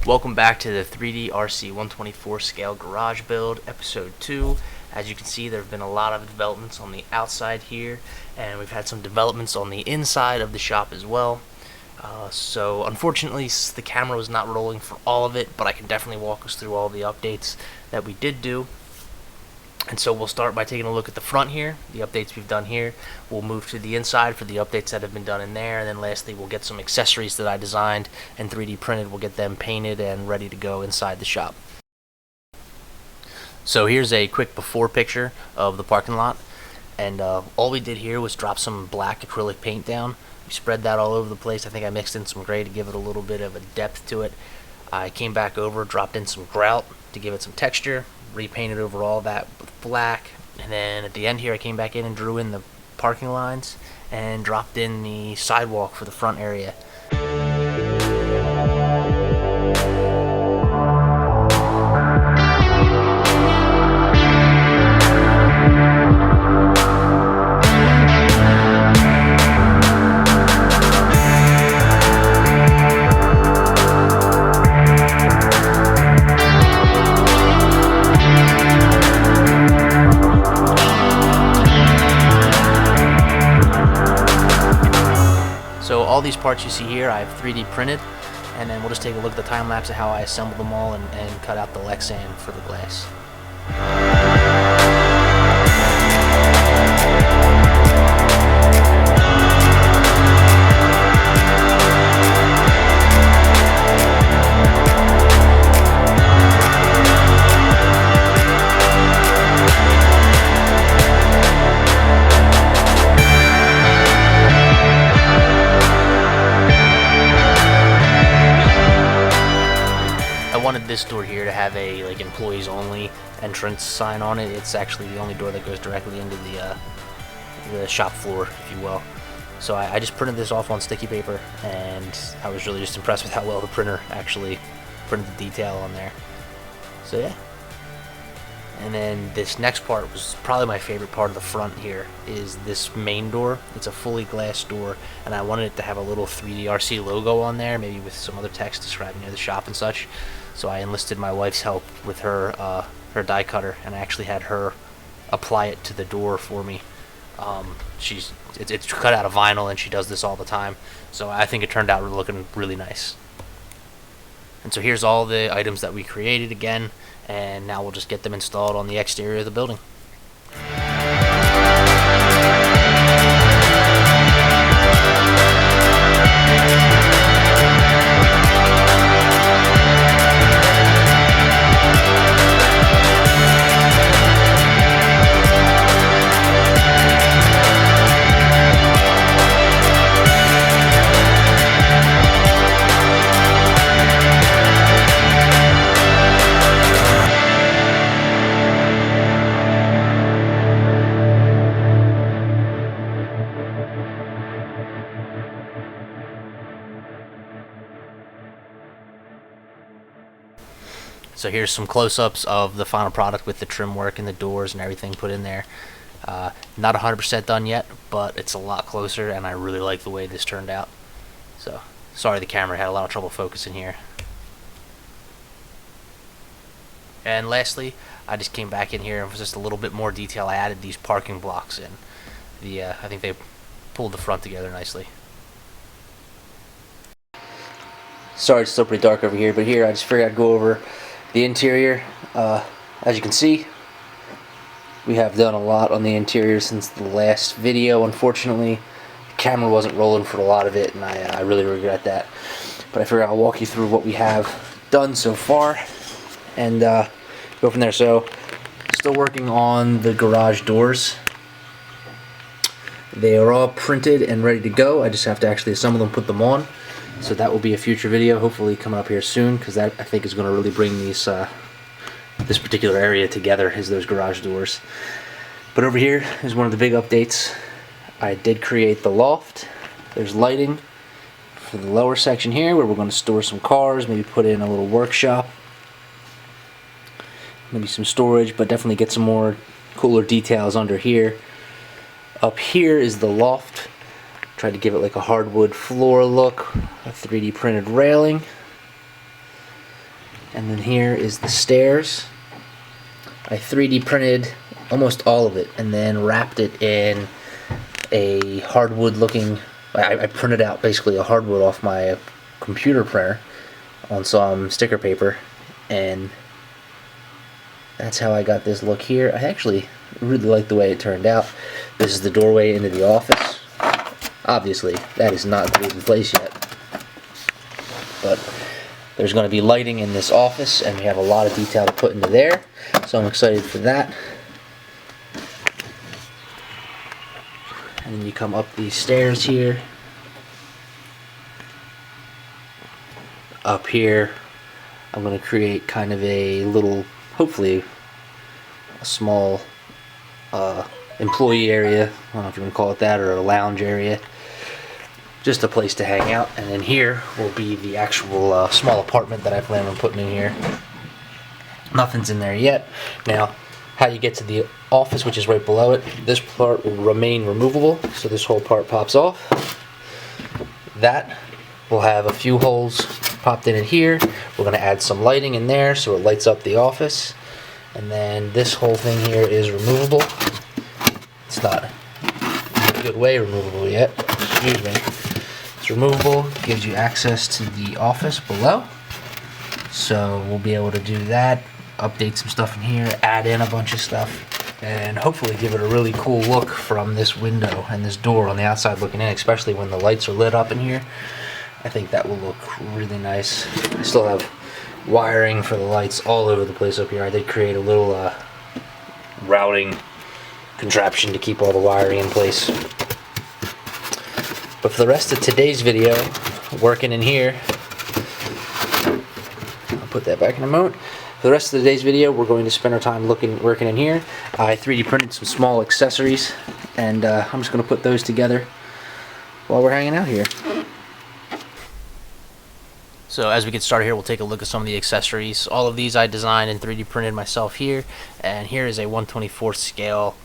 Welcome back to the 3D RC 124 scale garage build, episode 2. As you can see, there have been a lot of developments on the outside here, and we've had some developments on the inside of the shop as well. So unfortunately, the camera was not rolling for all of it, but I can definitely walk us through all the updates that we did do. And so we'll start by taking a look at the front here, the updates we've done here. We'll move to the inside for the updates that have been done in there, and then lastly we'll get some accessories that I designed and 3D printed. We'll get them painted and ready to go inside the shop. So here's a quick before picture of the parking lot, and all we did here was drop some black acrylic paint down. We spread that all over the place. I think I mixed in some gray to give it a little bit of a depth to it. I came back over, dropped in some grout to give it some texture, repainted over all that with black, and then at the end here I came back in and drew in the parking lines and dropped in the sidewalk for the front area. So all these parts you see here I have 3D printed, and then we'll just take a look at the time lapse of how I assembled them all and cut out the Lexan for the glass. I wanted this door here to have a employees only entrance sign on it. It's actually the only door that goes directly into the shop floor, if you will. So I just printed this off on sticky paper, and I was really just impressed with how well the printer actually printed the detail on there. So yeah. And then this next part was probably my favorite part of the front here, is this main door. It's a fully glass door, and I wanted it to have a little 3D RC logo on there, maybe with some other text describing the shop and such. So I enlisted my wife's help with her die cutter, and I actually had her apply it to the door for me. It's cut out of vinyl, and she does this all the time. So I think it turned out looking really nice. And so here's all the items that we created again, and now we'll just get them installed on the exterior of the building. So here's some close-ups of the final product with the trim work and the doors and everything put in there. Not 100% done yet, but it's a lot closer, and I really like the way this turned out. So sorry the camera had a lot of trouble focusing here. And lastly, I just came back in here and with just a little bit more detail. I added these parking blocks in. I think they pulled the front together nicely. Sorry, it's still pretty dark over here, but here I just figured I'd go over the interior. As you can see, we have done a lot on the interior since the last video. Unfortunately, the camera wasn't rolling for a lot of it, and I really regret that. But I figured I'll walk you through what we have done so far and go from there. So, still working on the garage doors. They are all printed and ready to go. I just have to actually assemble them, put them on. So that will be a future video, hopefully coming up here soon, because that I think is going to really bring these this particular area together, is those garage doors. But over here is one of the big updates. I did create the loft. There's lighting for the lower section here, where we're going to store some cars, maybe put in a little workshop, maybe some storage, but definitely get some more cooler details under here. Up here is the loft. Tried to give it like a hardwood floor look, a 3D printed railing. And then here is the stairs. I 3D printed almost all of it and then wrapped it in a hardwood looking, I printed out basically a hardwood off my computer printer on some sticker paper, and that's how I got this look here. I actually really like the way it turned out. This is the doorway into the office. Obviously, that is not glued in place yet, but there's going to be lighting in this office, and we have a lot of detail to put into there, so I'm excited for that. And then you come up these stairs here. Up here, I'm going to create kind of a little, hopefully, a small employee area. I don't know if you want to call it that, or a lounge area. Just a place to hang out. And then here will be the actual small apartment that I plan on putting in here. Nothing's in there yet. Now, how you get to the office, which is right below it, this part will remain removable, so this whole part pops off. That will have a few holes popped in it here. We're going to add some lighting in there so it lights up the office. And then this whole thing here is removable. It's not in a good way removable yet. Excuse me. It's removable, gives you access to the office below. So we'll be able to do that, update some stuff in here, add in a bunch of stuff, and hopefully give it a really cool look from this window and this door on the outside looking in, especially when the lights are lit up in here. I think that will look really nice. I still have wiring for the lights all over the place up here. I did create a little routing contraption to keep all the wiring in place. But for the rest of today's video, working in here, I'll put that back in a moment. For the rest of today's video, we're going to spend our time working in here. I 3D printed some small accessories, and I'm just going to put those together while we're hanging out here. So as we get started here, we'll take a look at some of the accessories. All of these I designed and 3D printed myself here. And here is a 1/24 scale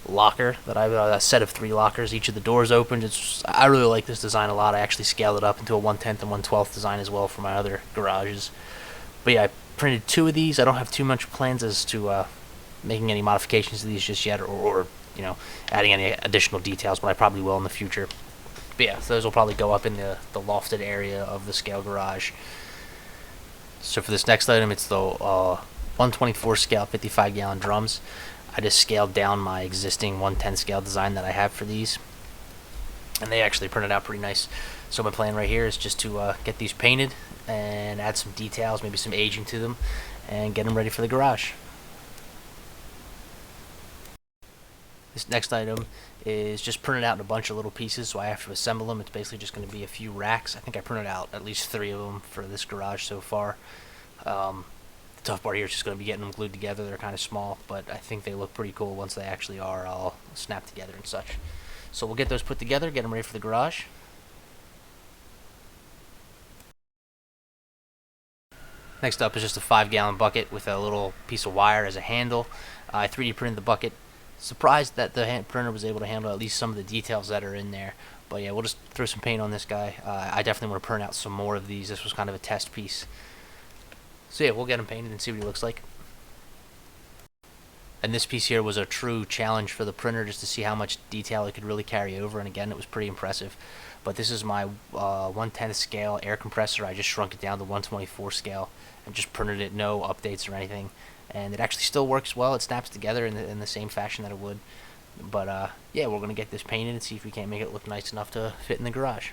locker that I've a set of 3 lockers. Each of the doors opened. I really like this design a lot. I actually scaled it up into a 1/10 and 1/12 design as well for my other garages. But yeah, I printed 2 of these. I don't have too much plans as to making any modifications to these just yet, or you know, adding any additional details, but I probably will in the future. But yeah, so those will probably go up in the lofted area of the scale garage. So for this next item, it's the 1/24 scale 55-gallon drums. I just scaled down my existing 1/10 scale design that I have for these, and they actually printed out pretty nice. So my plan right here is just to get these painted and add some details, maybe some aging to them, and get them ready for the garage. This next item is just printed out in a bunch of little pieces, so I have to assemble them. It's basically just going to be a few racks. I think I printed out at least 3 of them for this garage so far. The tough part here is just going to be getting them glued together. They're kind of small, but I think they look pretty cool once they actually are all snapped together and such. So we'll get those put together, get them ready for the garage. Next up is just a 5-gallon bucket with a little piece of wire as a handle. I 3D printed the bucket. Surprised that the printer was able to handle at least some of the details that are in there. But yeah, we'll just throw some paint on this guy. I definitely want to print out some more of these. This was kind of a test piece. So yeah, we'll get him painted and see what he looks like. And this piece here was a true challenge for the printer, just to see how much detail it could really carry over. And again, it was pretty impressive. But this is my 1/10 scale air compressor. I just shrunk it down to 1/24 scale and just printed it, no updates or anything. And it actually still works well. It snaps together in the same fashion that it would. But yeah, we're going to get this painted and see if we can't make it look nice enough to fit in the garage.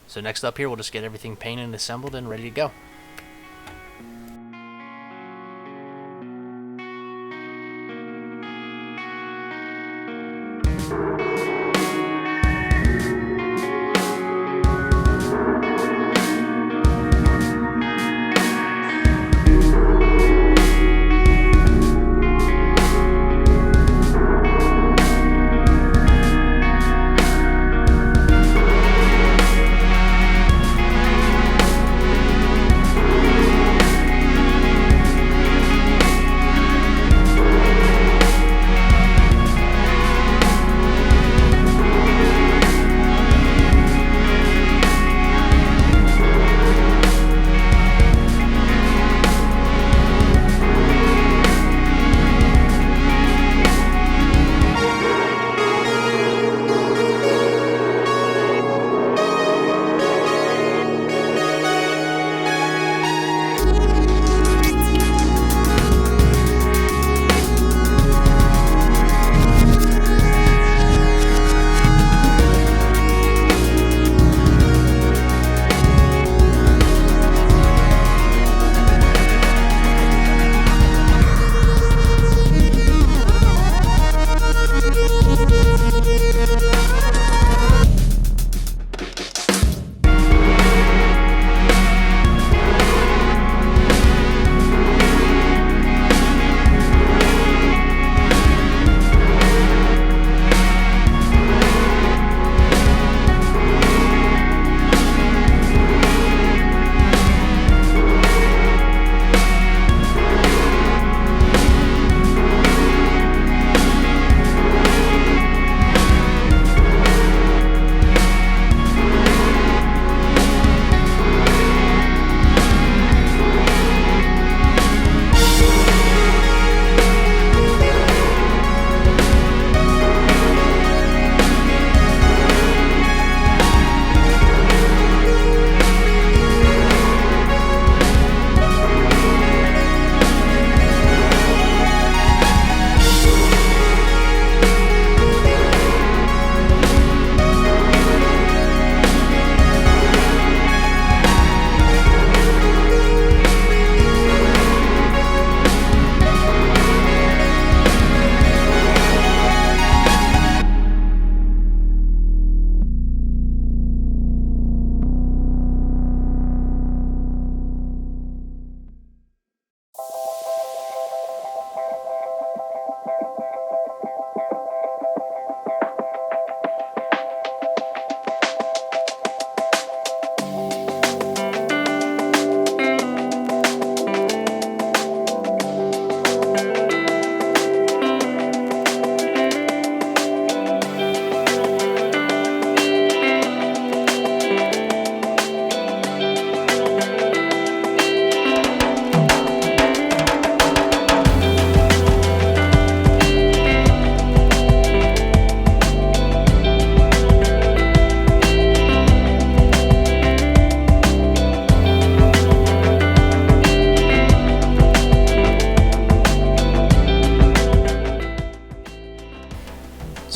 So next up here, we'll just get everything painted and assembled and ready to go.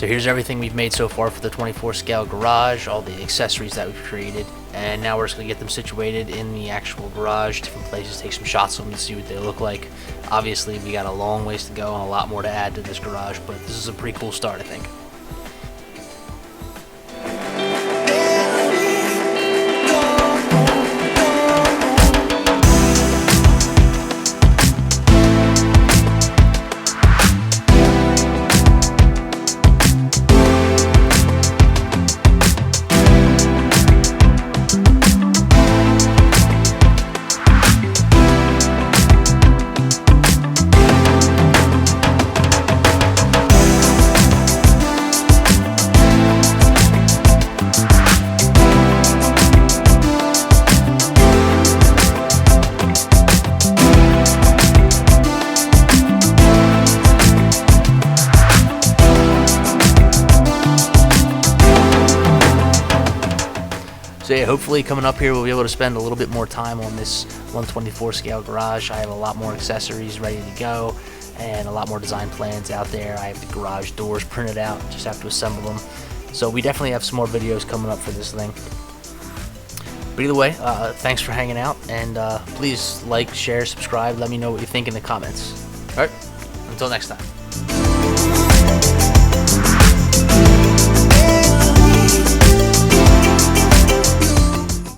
So here's everything we've made so far for the 24 scale garage, all the accessories that we've created, and now we're just going to get them situated in the actual garage, different places, take some shots of them to see what they look like. Obviously we got a long ways to go and a lot more to add to this garage, but this is a pretty cool start, I think. So yeah, hopefully coming up here we'll be able to spend a little bit more time on this 124 scale garage. I have a lot more accessories ready to go and a lot more design plans out there. I have the garage doors printed out, just have to assemble them. So we definitely have some more videos coming up for this thing. But either way, thanks for hanging out, and please like, share, subscribe, let me know what you think in the comments. Alright, until next time.